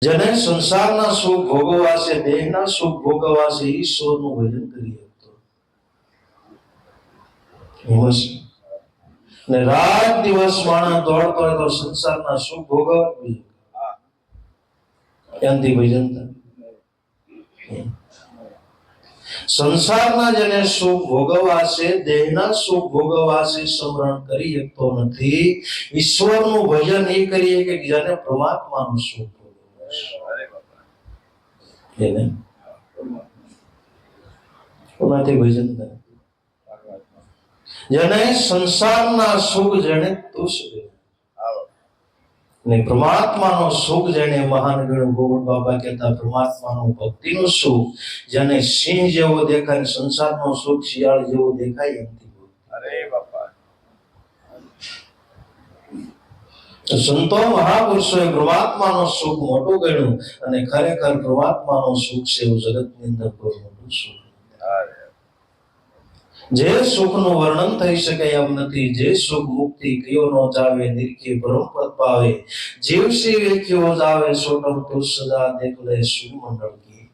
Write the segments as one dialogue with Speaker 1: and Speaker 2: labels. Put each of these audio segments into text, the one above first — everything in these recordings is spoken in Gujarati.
Speaker 1: જેને સંસારના સુખ ભોગવવા છે, દેહના સુખ ભોગવવા છે, ઈશ્વરનું ભજન કરી શકતો ને રાત દિવસ માણસ દોડતો હોય તો સંસારના સુખ ભોગવવા એનાથી ભજન થાય. સંસારના જેને સુખ ભોગવવા છે, દેહના સુખ ભોગવવા છે, સ્મરણ કરી શકતો નથી. ઈશ્વરનું ભજન એ કરીએ કે જેને પરમાત્માનું સુખ ભોગવવા કોનાથી ભજન થાય? જેને સંસારના સુખ જેને તુષ ને પરમાત્માનો સુખ જેને મહાન ગણ ગોવિંદ બાબા કહેતા પરમાત્માનું ભક્તિનું સુખ જેને સિંહ જેવો દેખાય, સંસારનો સુખ શિયાળ જેવો દેખાય એમથી. અરે બાપા, સંતો મહાપુરુષોએ પરમાત્માનો સુખ મોટું ગણ્યું અને ખરેખર પરમાત્માનો સુખ છે એવું જગતની અંદર કોઈ મોટું સુખ. જે સુખનું વર્ણન થઈ શકે એમ નથી. જે સુખ મુક્તિ કયો નો જાવે, નિરખે પરમપદ પાવે, જીવસી વેખ્યો જાવે, સોટમ તુષ સદા દેખ લે સુમંડળ કી.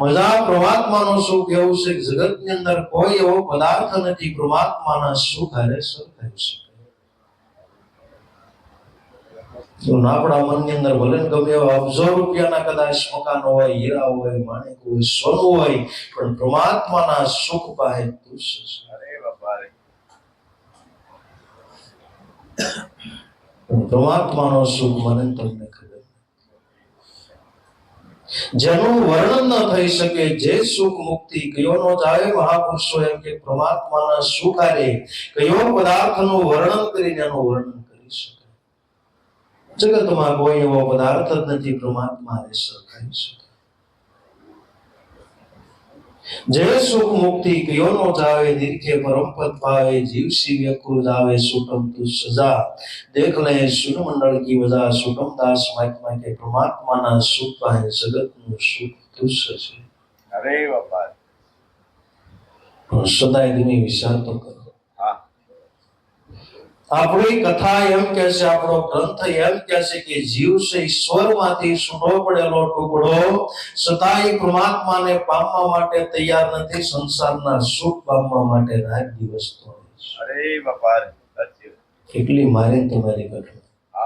Speaker 1: મજા પરમાત્માનું સુખ એવું છે કે જગતની અંદર કોઈ એવો પદાર્થ નથી પરમાત્માના સુખ હારે સરખાઈ શકે. આપણા મનની અંદર ભલે ગમે એવા અબજો રૂપિયાના કદાચ મકાન હોય, હીરા હોય, માણેક હોય, સોનું હોય, પણ પરમાત્માના સુખ પાસે તુષ છે. પરમાત્માનો સુખ મને તમને ખબર, જેનું વર્ણન ન થઈ શકે. જે સુખ મુક્તિ કયો નો જાવે, મહાપુરુષો એમ કે પરમાત્માના સુખ હારે કયો પદાર્થનું વર્ણન કરીને એનું વર્ણન કરી શકે. જગતમાં કોઈ એવો પદાર્થ જ નથી પરમાત્મા હારે સરખાઈ શકે. જે સુખ મુક્તિ કયો નો જાવે, નિરખે પરમપદ પાવે, જીવસી વ્યકુર જાવે, સુટમ તુષ સજા દેખ લે સુન મંડળ કી વજા. સુટમ દાસ મહાત્મા કે પરમાત્માના સુખ પાસે જગતનું સુખ તુષ છે. અરે બાપા, સદાય તમે વિચાર તો કરો. આપણી કથા એમ કે છે, આપણો ગ્રંથ એમ કે છે કે જીવ છે ઈશ્વરમાંથી છૂટો પડેલો ટુકડો સદાય પરમાત્માને પામવા માટે તૈયાર નથી. સંસારના સુખ પામવા માટે રાત દિવસ તો. અરે બાપા, કેટલી મારી તમારી ઘટના.